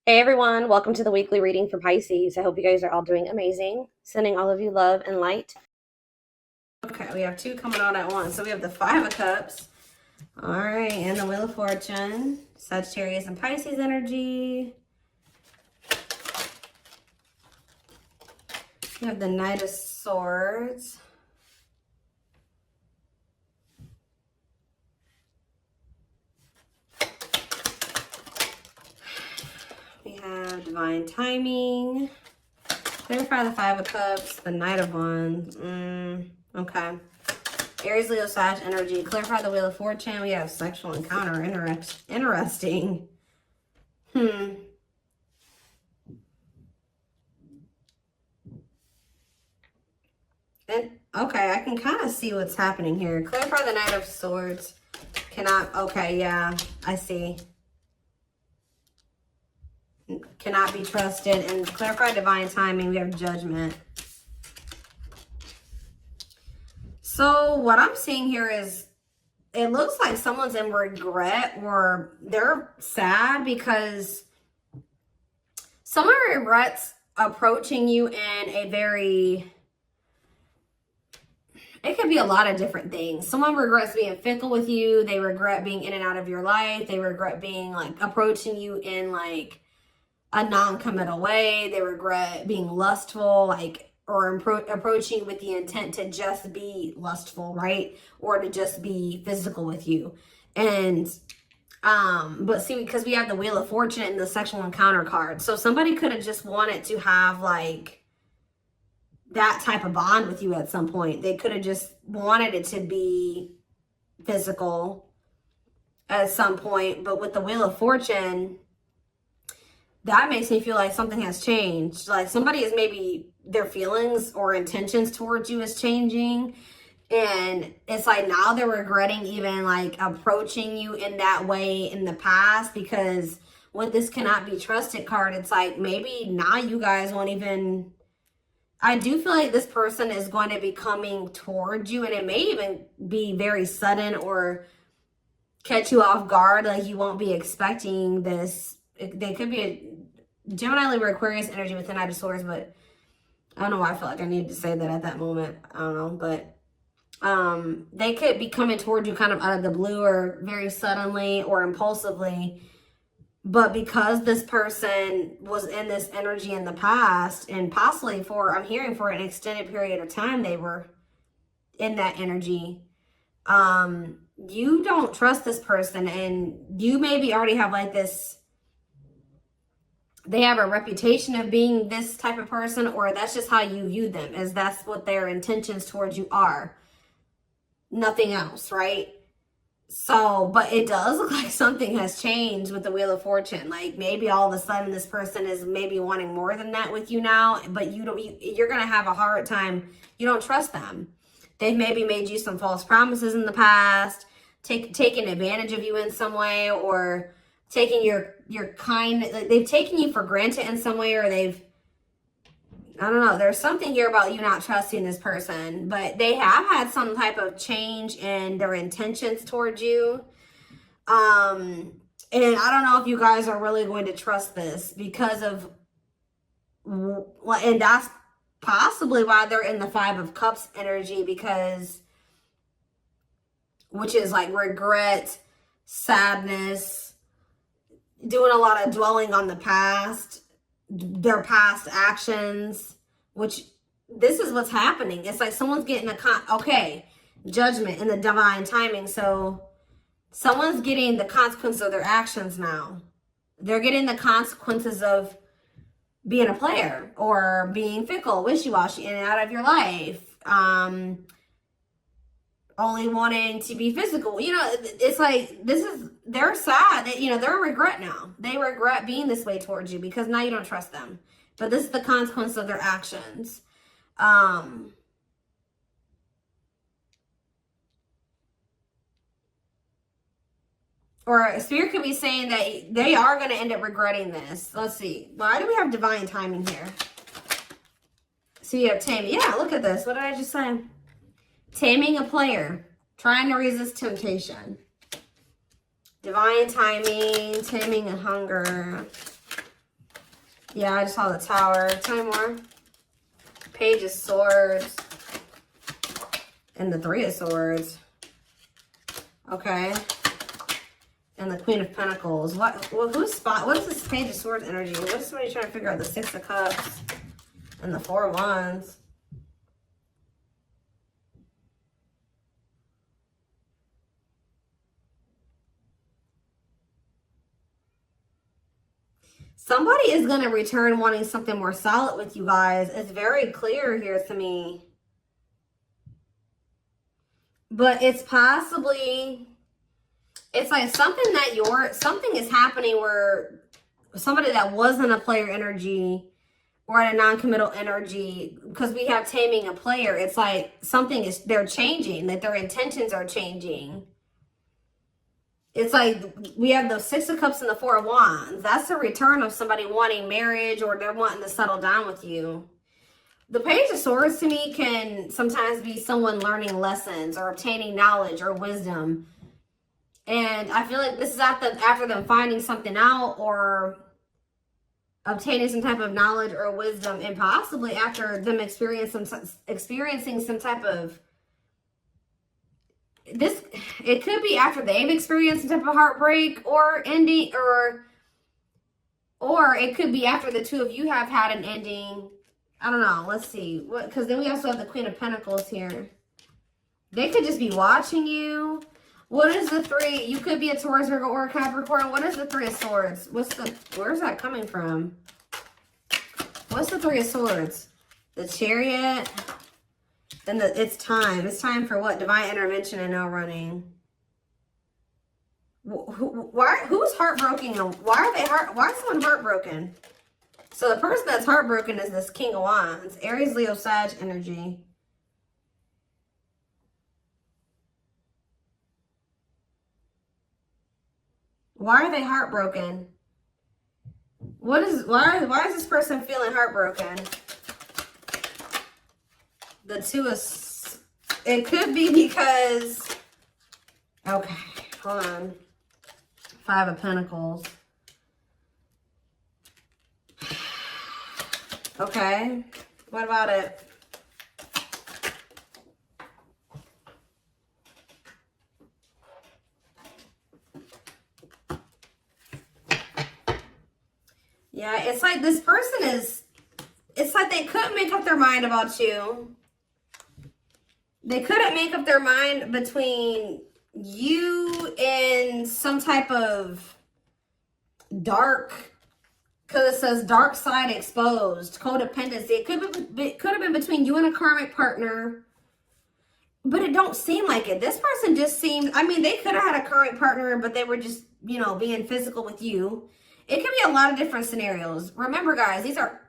Hey everyone, welcome to the weekly reading for Pisces. I hope you guys are all doing amazing. Sending all of you love and light. Okay, we have two coming on at once. So we have the Five of Cups. All right, and the Wheel of Fortune. Sagittarius and Pisces energy. We have the Knight of Swords. We have Divine Timing. Clarify the Five of Cups, the Knight of Wands. Okay. Aries, Leo, Sag energy. Clarify the Wheel of Fortune. We have sexual encounter. Interesting. And, okay, I can kind of see what's happening here. Clarify the Knight of Swords. Cannot, okay, yeah, I see. Cannot be trusted. And clarify divine timing. We have Judgment. So what I'm seeing here is it looks like someone's in regret or they're sad because someone regrets approaching you in a very, it could be a lot of different things. Someone regrets being fickle with you. They regret being in and out of your life. They regret being like approaching you in like a non-committal way. They regret being lustful, like, or approaching with the intent to just be lustful, right? Or to just be physical with you. And, but see, because we have the Wheel of Fortune and the sexual encounter card. So somebody could have just wanted to have like that type of bond with you at some point. They could have just wanted it to be physical at some point. But with the Wheel of Fortune, that makes me feel like something has changed. Like somebody is maybe their feelings or intentions towards you is changing. And it's like now they're regretting even like approaching you in that way in the past, because with this cannot be trusted card, it's like maybe now you guys won't even, I do feel like this person is going to be coming towards you, and it may even be very sudden or catch you off guard. Like you won't be expecting this. They could be a Gemini, Libra, Aquarius energy with the Knight of Swords, but I don't know why I feel like I needed to say that at that moment. I don't know, but they could be coming towards you kind of out of the blue or very suddenly or impulsively. But because this person was in this energy in the past, and possibly for, I'm hearing for an extended period of time, they were in that energy. You don't trust this person, and you maybe already have like this, they have a reputation of being this type of person, or that's just how you view them, as that's what their intentions towards you are. Nothing else, right? So, but it does look like something has changed with the Wheel of Fortune. Like maybe all of a sudden this person is maybe wanting more than that with you now, but you're going to have a hard time. You don't trust them. They've maybe made you some false promises in the past, taken advantage of you in some way, or taking your kind, like they've taken you for granted in some way, or they've, I don't know, there's something here about you not trusting this person, but they have had some type of change in their intentions towards you. And I don't know if you guys are really going to trust this because of, and that's possibly why they're in the Five of Cups energy, because, which is like regret, sadness, doing a lot of dwelling on the past, their past actions, which this is what's happening. It's like someone's getting judgment and the divine timing. So someone's getting the consequences of their actions now. They're getting the consequences of being a player or being fickle, wishy-washy, in and out of your life. Only wanting to be physical. You know, it's like, they're sad. They're a regret now. They regret being this way towards you because now you don't trust them. But this is the consequence of their actions. Or Spirit could be saying that they are going to end up regretting this. Let's see. Why do we have divine timing here? So you have taming. Yeah, look at this. What did I just say? Taming a player. Trying to resist temptation. Divine timing. Taming a hunger. Yeah, I just saw the Tower. Tell me more. Page of Swords. And the Three of Swords. Okay. And the Queen of Pentacles. What is this Page of Swords energy? What is somebody trying to figure out? The Six of Cups. And the Four of Wands. Somebody is going to return wanting something more solid with you guys. It's very clear here to me. But it's possibly, it's like something that something is happening where somebody that wasn't a player energy or at a non-committal energy, because we have taming a player, it's like something is, they're changing, that their intentions are changing. It's like we have the Six of Cups and the Four of Wands. That's a return of somebody wanting marriage, or they're wanting to settle down with you. The Page of Swords to me can sometimes be someone learning lessons or obtaining knowledge or wisdom. And I feel like this is after them finding something out or obtaining some type of knowledge or wisdom, and possibly after them experiencing some type of it could be after they've experienced some type of heartbreak or ending, or it could be after the two of you have had an ending. I don't know. Let's see. Because then we also have the Queen of Pentacles here. They could just be watching you. What is the three? You could be a Taurus, Virgo, or a Capricorn. What is the Three of Swords? Where's that coming from? What's the Three of Swords? The Chariot. Then it's time. It's time for what? Divine intervention and no running. Who's heartbroken? Why is someone heartbroken? So the person that's heartbroken is this King of Wands. Aries, Leo, Sag energy. Why are they heartbroken? Why is this person feeling heartbroken? The Two of... It could be because... Okay, hold on. Five of Pentacles. Okay, what about it? Yeah, it's like this person is... It's like they couldn't make up their mind about you. They couldn't make up their mind between you and some type of dark, because it says dark side exposed, codependency. It could have been between you and a karmic partner, but it don't seem like it. This person just seemed, I mean, they could have had a karmic partner, but they were just, you know, being physical with you. It could be a lot of different scenarios. Remember, guys, these are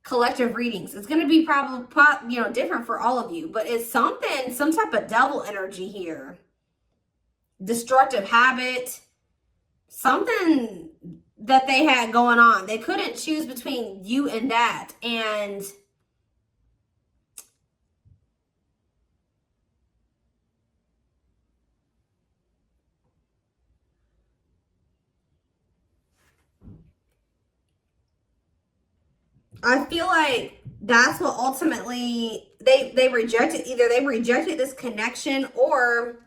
collective readings. It's going to be probably, you know, different for all of you, but it's something, some type of devil energy here. Destructive habit, something that they had going on. They couldn't choose between you and that. And I feel like that's what ultimately they rejected. Either they rejected this connection, or,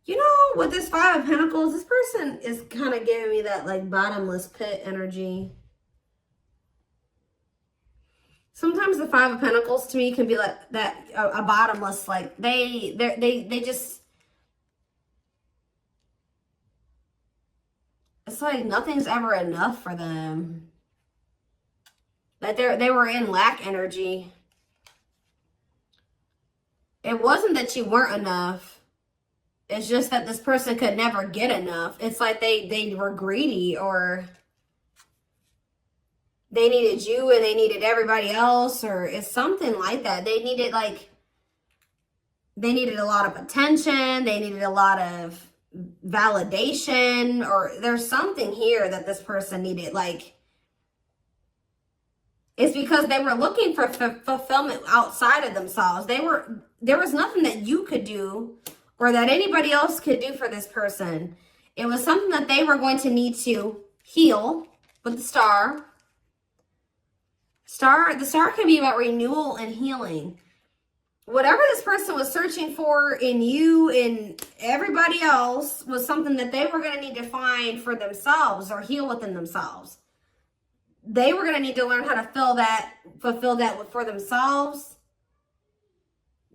you know, with this Five of Pentacles, this person is kind of giving me that like bottomless pit energy. Sometimes the Five of Pentacles to me can be like that, a bottomless, like they just, it's like nothing's ever enough for them. Like they were in lack energy. It wasn't that you weren't enough. It's just that this person could never get enough. It's like they were greedy, or they needed you and they needed everybody else, or it's something like that. They needed a lot of attention. They needed a lot of validation, or there's something here that this person needed. Like, it's because they were looking for fulfillment outside of themselves. There was nothing that you could do or that anybody else could do for this person. It was something that they were going to need to heal with the the star can be about renewal and healing. Whatever this person was searching for in you and everybody else was something that they were going to need to find for themselves or heal within themselves. They were going to need to learn how to fulfill that for themselves.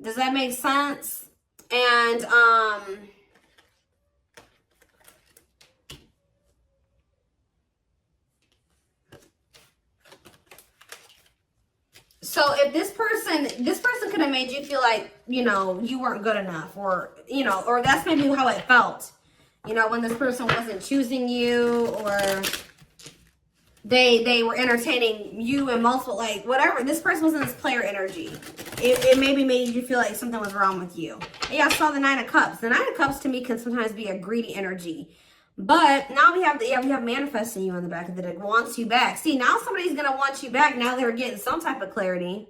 Does that make sense? And, so if this person could have made you feel like, you know, you weren't good enough, or, you know, or that's maybe how it felt, you know, when this person wasn't choosing you, or they were entertaining you and multiple, like, whatever. This person was in this player energy. It maybe made you feel like something was wrong with you. Yeah, I saw the 9 of Cups. The 9 of Cups to me can sometimes be a greedy energy. But now we have manifesting you on the back of the deck. Wants you back. See, now somebody's going to want you back. Now they're getting some type of clarity.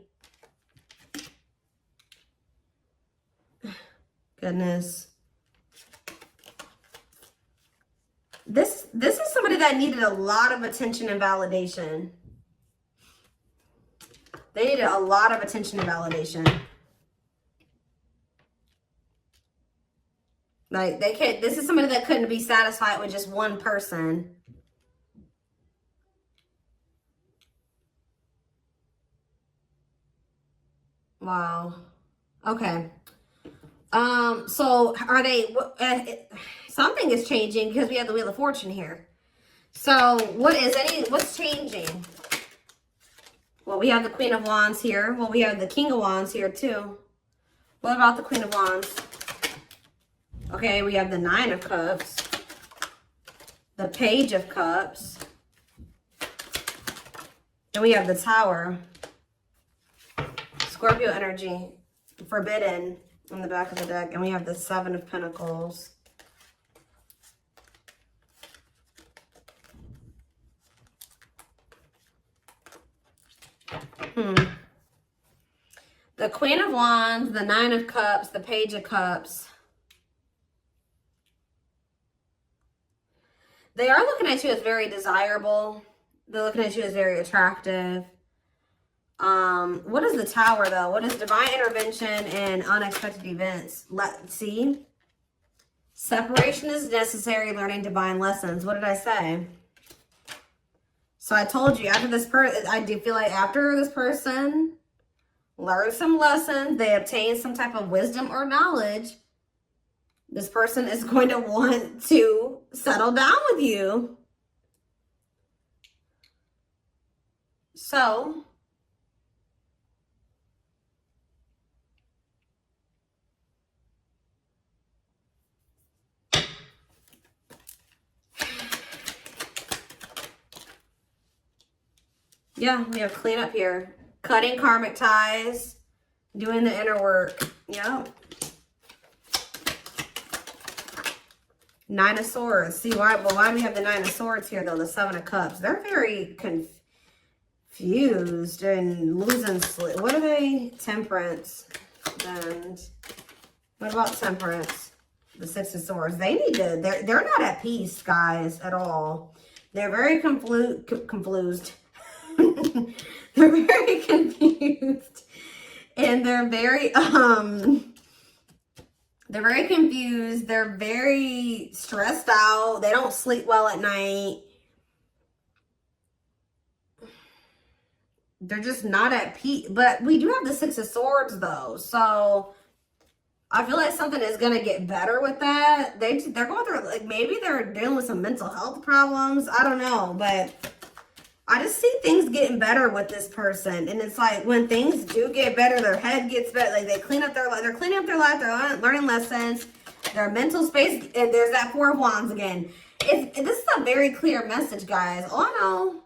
Goodness. This is somebody that needed a lot of attention and validation. They needed a lot of attention and validation. Like, this is somebody that couldn't be satisfied with just one person. Wow. Okay. So are they, something is changing because we have the Wheel of Fortune here. So what's changing? Well, we have the Queen of Wands here. Well, we have the King of Wands here too. What about the Queen of Wands? Okay, we have the 9 of Cups, the Page of Cups, and we have the Tower. Scorpio energy, forbidden on the back of the deck, and we have the 7 of Pentacles. The Queen of Wands, the 9 of Cups, the Page of Cups. They are looking at you as very desirable. They're looking at you as very attractive. What is the Tower, though? What is divine intervention and unexpected events? Let's see. Separation is necessary, learning divine lessons. What did I say? So I told you, after this person, I do feel like after this person learned some lessons, they obtained some type of wisdom or knowledge, this person is going to want to settle down with you. So, yeah, we have cleanup here. Cutting karmic ties, doing the inner work. Yep. 9 of Swords. See, why do we have the 9 of Swords here, though? The 7 of Cups. They're very confused and losing sleep. What are they? Temperance. And what about Temperance? The 6 of Swords. They need to, they're not at peace, guys, at all. They're very confused. They're very confused. And they're very confused. They're very stressed out. They don't sleep well at night. They're just not at peace. But we do have the 6 of Swords, though. So I feel like something is going to get better with that. They're going through, like, maybe they're dealing with some mental health problems. I don't know. But I just see things getting better with this person. And it's like when things do get better, their head gets better. Like they're cleaning up their life. They're learning lessons. Their mental space. And there's that 4 of Wands again. This is a very clear message, guys. All I know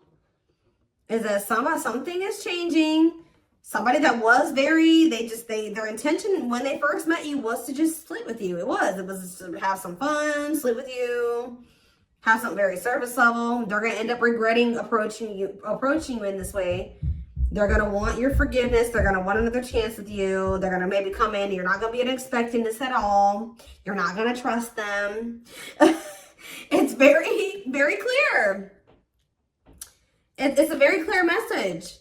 is that something is changing. Somebody that was their intention when they first met you was to just sleep with you. It was to have some fun, sleep with you. Have something very surface level. They're going to end up regretting approaching you in this way. They're going to want your forgiveness. They're going to want another chance with you. They're going to maybe come in. You're not going to be expecting this at all. You're not going to trust them. It's very, very clear. It's a very clear message.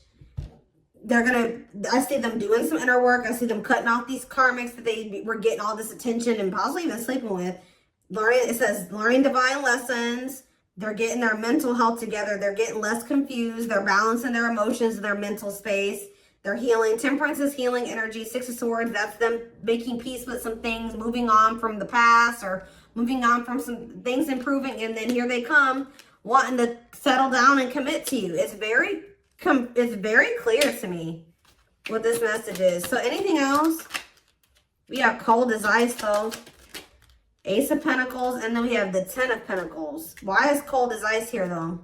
I see them doing some inner work. I see them cutting off these karmics that they were getting all this attention and possibly even sleeping with. It says learning divine lessons. They're getting their mental health together. They're getting less confused. They're balancing their emotions in their mental space. They're healing. Temperance is healing energy. Six of Swords, that's them making peace with some things, moving on from the past or moving on from some things improving. And then here they come wanting to settle down and commit to you. It's very clear to me what this message is. So anything else? We have cold as ice though. Ace of Pentacles, and then we have the Ten of Pentacles. Why is cold as ice here though?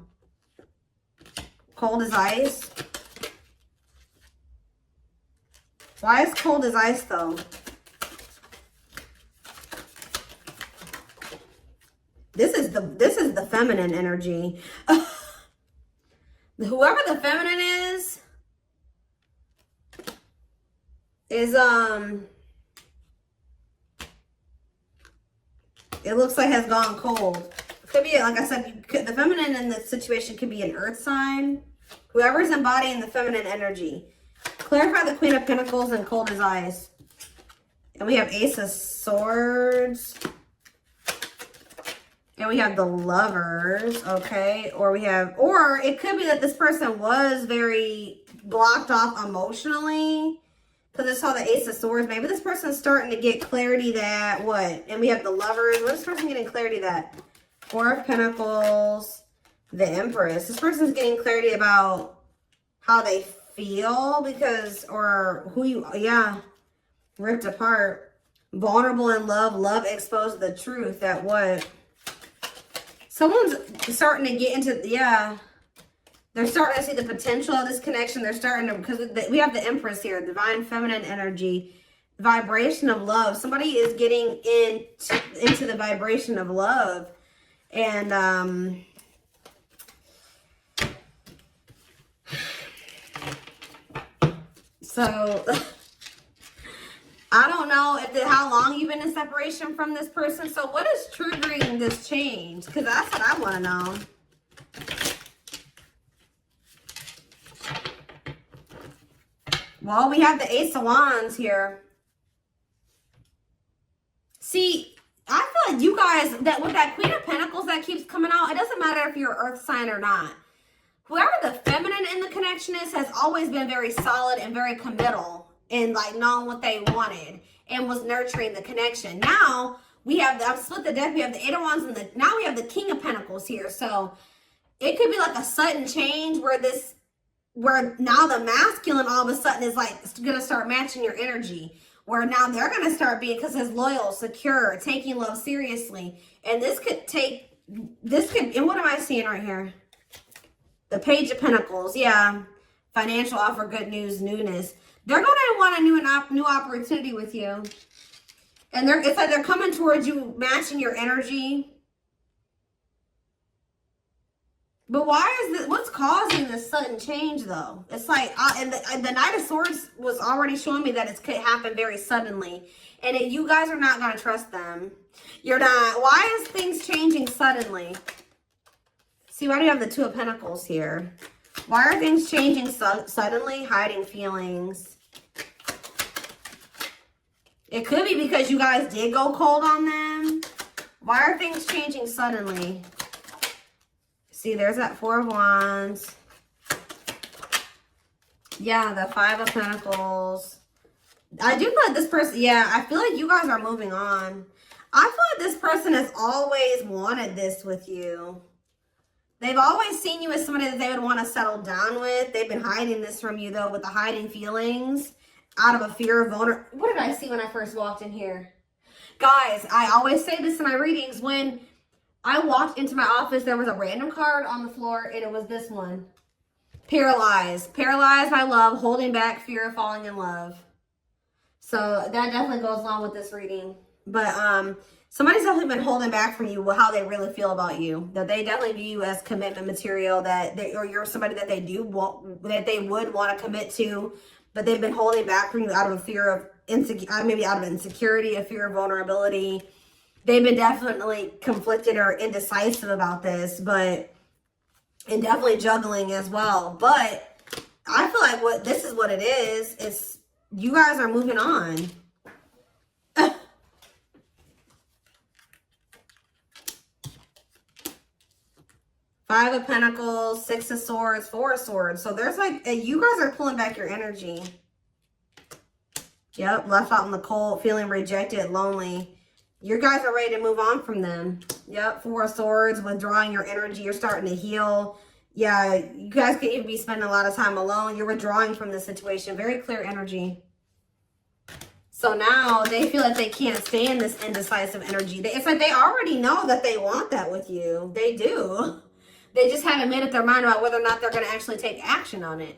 Cold as ice? Why is cold as ice though? This is the feminine energy. Whoever the feminine is it looks like has gone cold. Could be, like I said, the feminine in this situation could be an earth sign. Whoever's embodying the feminine energy. Clarify the Queen of Pentacles and cold as ice. And we have Ace of Swords. And we have the Lovers, okay? Or it could be that this person was very blocked off emotionally. Because I saw the Ace of Swords. Maybe this person's starting to get clarity that, what? And we have the Lovers. What is this person getting clarity that? Four of Pentacles, the Empress. This person's getting clarity about how they feel because, or who you, yeah, ripped apart. Vulnerable in love. Love exposed the truth that what? Someone's starting to get into, yeah. They're starting to see the potential of this connection. They're starting to, because we have the Empress here, divine feminine energy, vibration of love. Somebody is getting into the vibration of love. And, so, I don't know how long you've been in separation from this person. So what is triggering this change? Because that's what I want to know. Well, we have the Ace of Wands here. See, I feel like you guys, that with that Queen of Pentacles that keeps coming out, it doesn't matter if you're an earth sign or not. Whoever the feminine in the connection is has always been very solid and very committal and like knowing what they wanted and was nurturing the connection. Now we have I've split the deck. We have the Eight of Wands and now we have the King of Pentacles here. So it could be like a sudden change where now the masculine all of a sudden is like gonna start matching your energy. Where now they're gonna start being, because it's loyal, secure, taking love seriously. And and what am I seeing right here? The Page of Pentacles, yeah. Financial offer, good news, newness. They're gonna want a new opportunity with you. And it's like they're coming towards you, matching your energy. But why is this? What's causing this sudden change, though? It's like, and the Knight of Swords was already showing me that it could happen very suddenly, and you guys are not going to trust them. You're not. Why is things changing suddenly? See, why do you have the Two of Pentacles here? Why are things changing suddenly? Hiding feelings. It could be because you guys did go cold on them. Why are things changing suddenly? See, there's that Four of Wands. Yeah, the Five of Pentacles. I do feel like this person, yeah, I feel like you guys are moving on. I feel like this person has always wanted this with you. They've always seen you as somebody that they would want to settle down with. They've been hiding this from you, though, with the hiding feelings out of a fear of vulnerability. What did I see when I first walked in here? Guys, I always say this in my readings. When I walked into my office, there was a random card on the floor, and it was this one. Paralyzed. Paralyzed by love, holding back, fear of falling in love. So that definitely goes along with this reading. But somebody's definitely been holding back from you how they really feel about you. That they definitely view you as commitment material, or you're somebody that they would want to commit to, but they've been holding back from you out of a fear of maybe out of insecurity, a fear of vulnerability. They've been definitely conflicted or indecisive about this, but and definitely juggling as well. But I feel like this is what it is. It's you guys are moving on. Five of Pentacles, Six of Swords, Four of Swords. So there's like, you guys are pulling back your energy. Yep, left out in the cold, feeling rejected, lonely. You guys are ready to move on from them. Yep, Four of Swords, withdrawing your energy. You're starting to heal. Yeah, you guys could even be spending a lot of time alone. You're withdrawing from the situation. Very clear energy. So now they feel like they can't stay in this indecisive energy. It's like they already know that they want that with you. They do. They just haven't made up their mind about whether or not they're going to actually take action on it.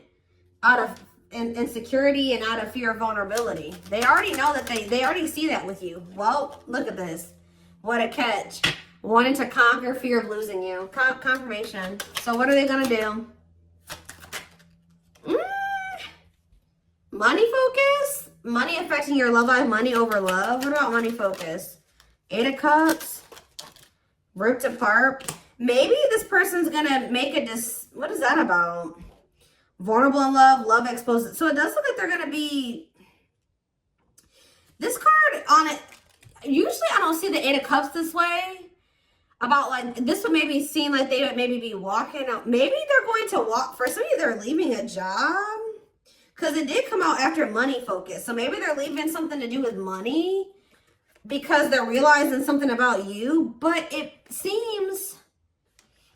Out of insecurity and out of fear of vulnerability. They already know that they already see that with you. Well, look at this. What a catch. Wanting to conquer fear of losing you. Confirmation. So what are they going to do? Money focus? Money affecting your love life. Money over love. What about money focus? Eight of Cups. Ripped apart. Maybe this person's going to make what is that about? Vulnerable in love, love exposed. So it does look like they're going to be, this card on it, usually I don't see the Eight of Cups this way. About like, this would maybe seem like they would maybe be walking out. Maybe they're going to walk, for some of you they're leaving a job. Because it did come out after money focus. So maybe they're leaving something to do with money. Because they're realizing something about you. But it seems,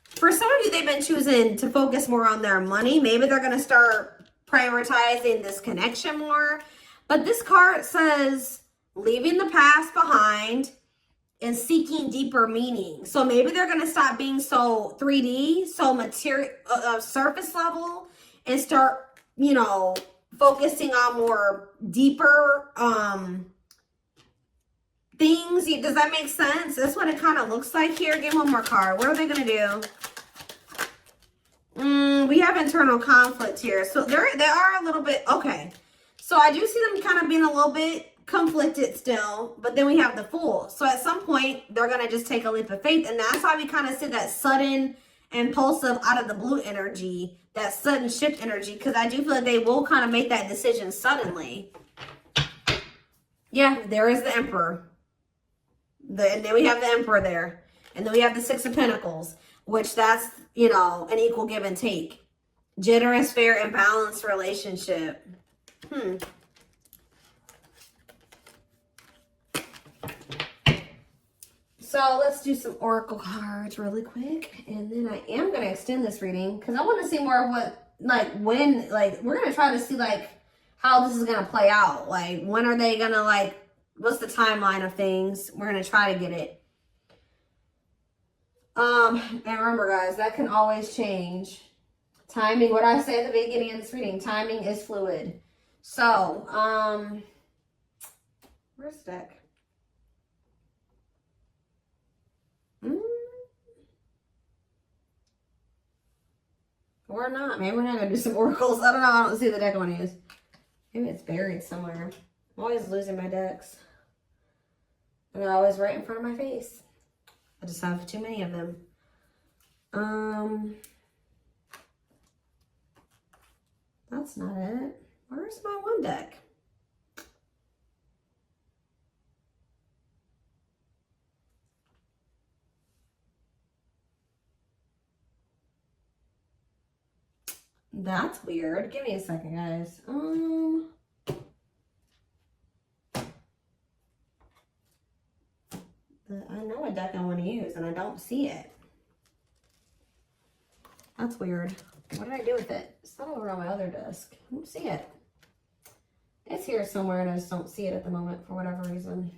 for some of you, they've been choosing to focus more on their money. Maybe they're going to start prioritizing this connection more. But this card says leaving the past behind and seeking deeper meaning. So maybe they're going to stop being so 3D, so material, surface level, and start, you know, focusing on more deeper things. Does that make sense? That's what it kind of looks like here. Give one more card. What are they going to do? We have internal conflict here. So they are a little bit, okay. So I do see them kind of being a little bit conflicted still, but then we have the Fool. So at some point, they're going to just take a leap of faith. And that's why we kind of see that sudden, impulsive, out of the blue energy, that sudden shift energy, because I do feel like they will kind of make that decision suddenly. Yeah, there is the Emperor. And then we have the Emperor there. And then we have the Six of Pentacles, which that's, you know, an equal give and take. Generous, fair, and balanced relationship. So let's do some oracle cards really quick. And then I am going to extend this reading because I want to see more of what, like, when, like, we're going to try to see, like, how this is going to play out. Like, when are they going to, like, what's the timeline of things? We're going to try to get it. And remember, guys, that can always change. Timing, what I say at the beginning of this reading, timing is fluid. So, where's the deck? Or not. Maybe we're not going to do some oracles. I don't know. I don't see the deck I want to use. Maybe it's buried somewhere. I'm always losing my decks. And they're always right in front of my face. I just have too many of them. That's not it. Where's my one deck? That's weird. Give me a second, guys. I know a deck I want to use, and I don't see it. That's weird. What did I do with it? It's not over on my other desk. I don't see it. It's here somewhere, and I just don't see it at the moment for whatever reason.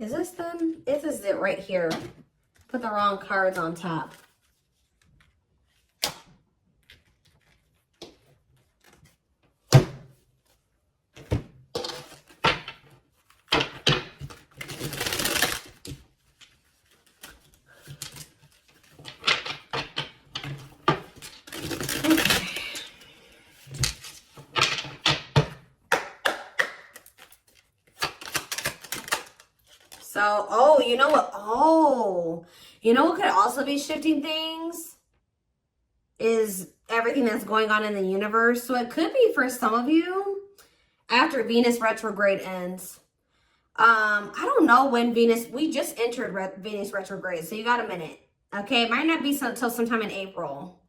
Is this them? This is it right here. Put the wrong cards on top. So, oh, you know what? Oh, you know what could also be shifting things? Is everything that's going on in the universe. So it could be for some of you after Venus retrograde ends. I don't know when Venus, we just entered Venus retrograde. So you got a minute. Okay. It might not be until sometime in April.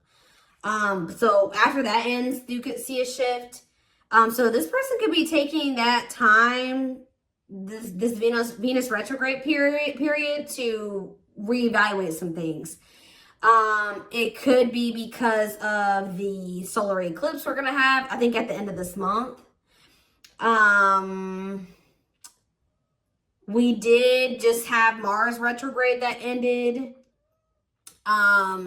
So after that ends, you could see a shift. So this person could be taking that time, this Venus retrograde period to reevaluate some things. It could be because of the solar eclipse we're gonna have, I think at the end of this month. We did just have Mars retrograde that ended.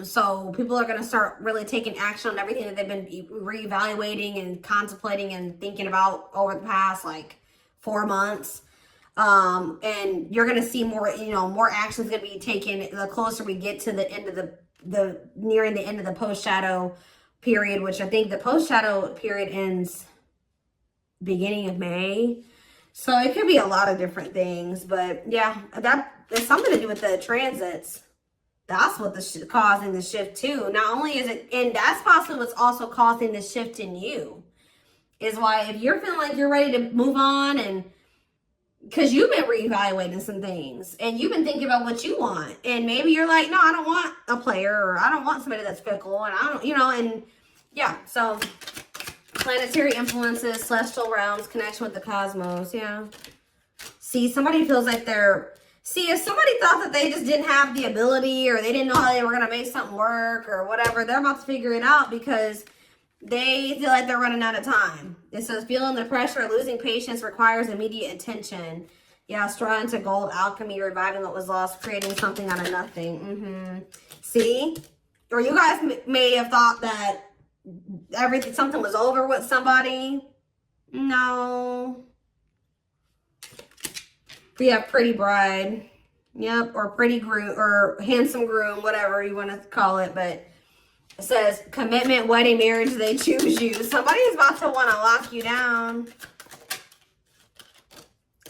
So people are gonna start really taking action on everything that they've been reevaluating and contemplating and thinking about over the past like 4 months. And you're going to see more, you know, more actions going to be taken the closer we get to the end of nearing the end of the post-shadow period, which I think the post-shadow period ends beginning of May. So it could be a lot of different things, but yeah, that has something to do with the transits. That's what causing the shift too. Not only is it, and that's possibly what's also causing the shift in you, is why if you're feeling like you're ready to move on, and because you've been reevaluating some things and you've been thinking about what you want, and maybe you're like, no, I don't want a player, or I don't want somebody that's fickle, and I don't, you know, and yeah. So planetary influences, celestial realms, connection with the cosmos. Yeah. See, somebody feels like if somebody thought that they just didn't have the ability, or they didn't know how they were going to make something work or whatever, they're about to figure it out because they feel like they're running out of time. It says feeling the pressure of losing patience requires immediate attention. Yeah, straw into gold, alchemy, reviving what was lost, creating something out of nothing. See? Or you guys may have thought that something was over with somebody. No. We have pretty bride. Yep, or pretty groom, or handsome groom, whatever you want to call it, but it says commitment, wedding, marriage, they choose you. Somebody's about to want to lock you down.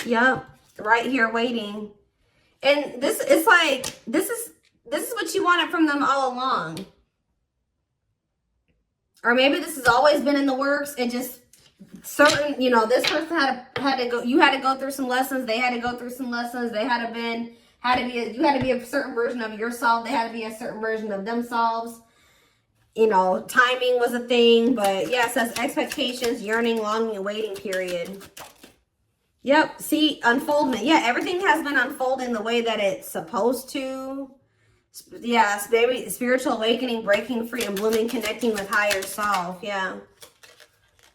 Yep, right here waiting. And this is like, this is what you wanted from them all along. Or maybe this has always been in the works. It just certain, you know, this person had to go, you had to go through some lessons, they had to go through some lessons, you had to be a certain version of yourself, they had to be a certain version of themselves. You know, timing was a thing, but yeah, it says expectations, yearning, longing, and waiting period. Yep, see, unfoldment. Yeah, everything has been unfolding the way that it's supposed to. Yeah, maybe spiritual awakening, breaking free, and blooming, connecting with higher self. Yeah.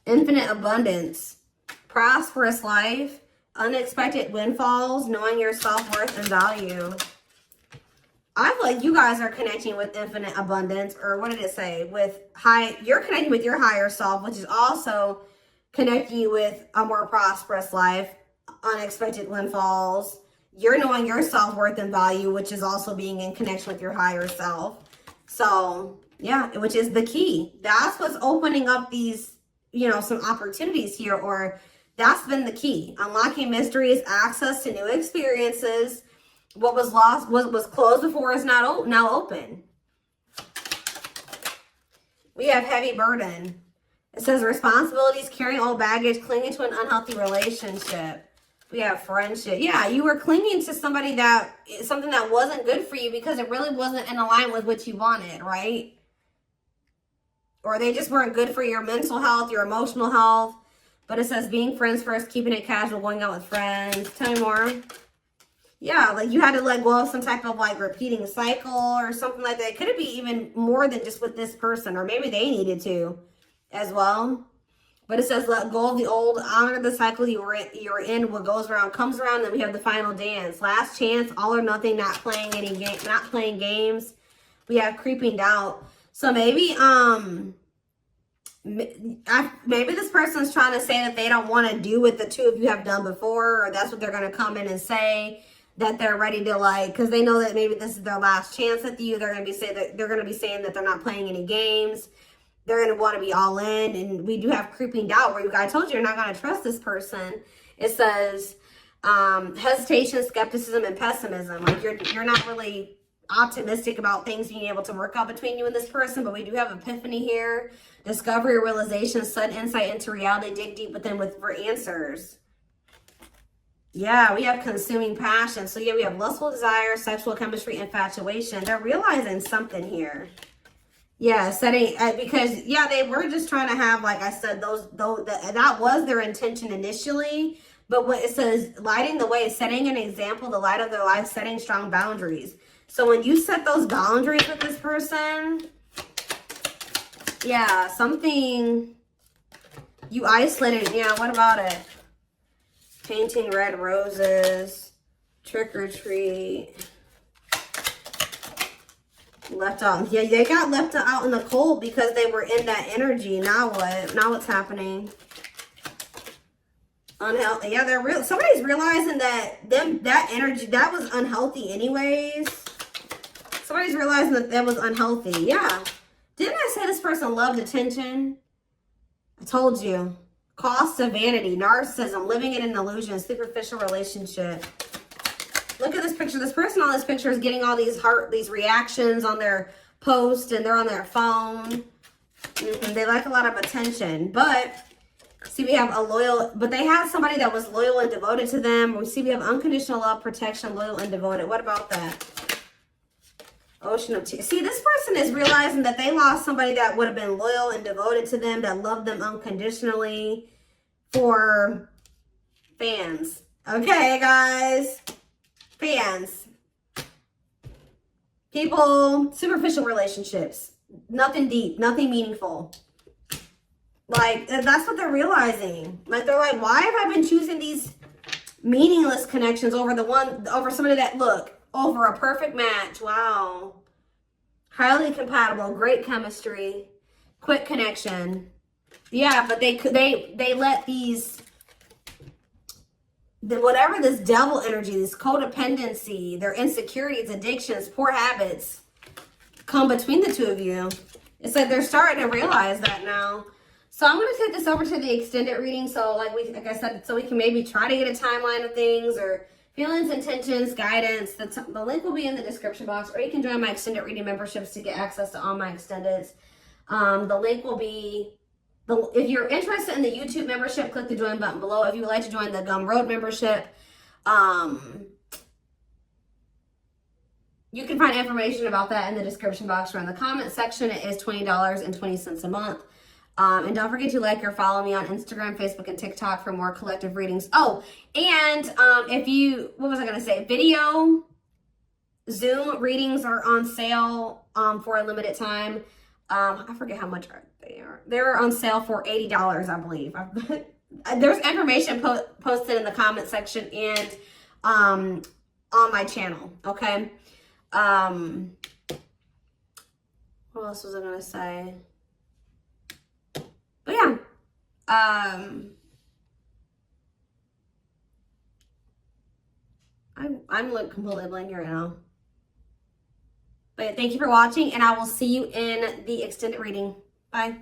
Infinite abundance, prosperous life, unexpected windfalls, knowing your self-worth and value. I feel like you guys are connecting with infinite abundance, or what did it say? You're connecting with your higher self, which is also connecting you with a more prosperous life, unexpected windfalls. You're knowing your self-worth and value, which is also being in connection with your higher self. So yeah, which is the key. That's what's opening up these, you know, some opportunities here, or that's been the key. Unlocking mysteries, access to new experiences. What was lost, what was closed before is now open. We have heavy burden. It says responsibilities, carrying old baggage, clinging to an unhealthy relationship. We have friendship. Yeah, you were clinging to something that wasn't good for you because it really wasn't in alignment with what you wanted, right? Or they just weren't good for your mental health, your emotional health. But it says being friends first, keeping it casual, going out with friends. Tell me more. Yeah, like you had to let go of some type of like repeating cycle or something like that. Could it be even more than just with this person? Or maybe they needed to as well. But it says, let go of the old, honor the cycle you're in. What goes around comes around. Then we have the final dance. Last chance, all or nothing, not playing any game, not playing games. We have creeping doubt. So maybe maybe this person's trying to say that they don't want to do what the two of you have done before, or that's what they're going to come in and say, that they're ready to, like, because they know that maybe this is their last chance at you. They're going to be saying that they're not playing any games. They're going to want to be all in. And we do have creeping doubt, where I told you you're not going to trust this person. It says hesitation, skepticism, and pessimism. Like you're not really optimistic about things being able to work out between you and this person. But we do have epiphany here, discovery, realization, sudden insight into reality, dig deep within for answers. Yeah, we have consuming passion. So yeah, we have lustful desire, sexual chemistry, infatuation. They're realizing something here. Yeah, setting, because yeah, they were just trying to have, like I said, that was their intention initially. But what it says, lighting the way, setting an example, the light of their life, setting strong boundaries. So when you set those boundaries with this person, yeah, something you isolated. Yeah, what about it? Painting red roses, trick or treat. Left out. Yeah, they got left out in the cold because they were in that energy. Now what? Now what's happening? Unhealthy. Yeah, somebody's realizing that energy, that was unhealthy anyways. Somebody's realizing that was unhealthy. Yeah. Didn't I say this person loved attention? I told you. Cost of vanity, narcissism, living in an illusion, superficial relationship. Look at this picture. This person on this picture is getting all these reactions on their post, and they're on their phone. They like a lot of attention. But see, we have but they had somebody that was loyal and devoted to them. We see we have unconditional love, protection, loyal and devoted. What about that? Ocean of tears. See, this person is realizing that they lost somebody that would have been loyal and devoted to them, that loved them unconditionally, for fans. Okay, guys. Fans. People, superficial relationships. Nothing deep, nothing meaningful. Like, that's what they're realizing. Like, they're like, why have I been choosing these meaningless connections over somebody that, look, over a perfect match. Wow. Highly compatible, great chemistry, quick connection. Yeah, but they let whatever this devil energy, this codependency, their insecurities, addictions, poor habits come between the two of you. It's like they're starting to realize that now. So I'm going to take this over to the extended reading. So like I said, so we can maybe try to get a timeline of things, or feelings, intentions, guidance. The link will be in the description box, or you can join my extended reading memberships to get access to all my extendeds. The link will be, if you're interested in the YouTube membership, click the join button below. If you would like to join the Gumroad membership, you can find information about that in the description box or in the comment section. It is $20.20 a month. And don't forget to like or follow me on Instagram, Facebook, and TikTok for more collective readings. Oh, and what was I going to say? Video Zoom readings are on sale for a limited time. I forget how much they are. They're on sale for $80, I believe. There's information posted in the comment section and on my channel, okay? What else was I going to say? But yeah, I'm like completely blank right now. But thank you for watching, and I will see you in the extended reading. Bye.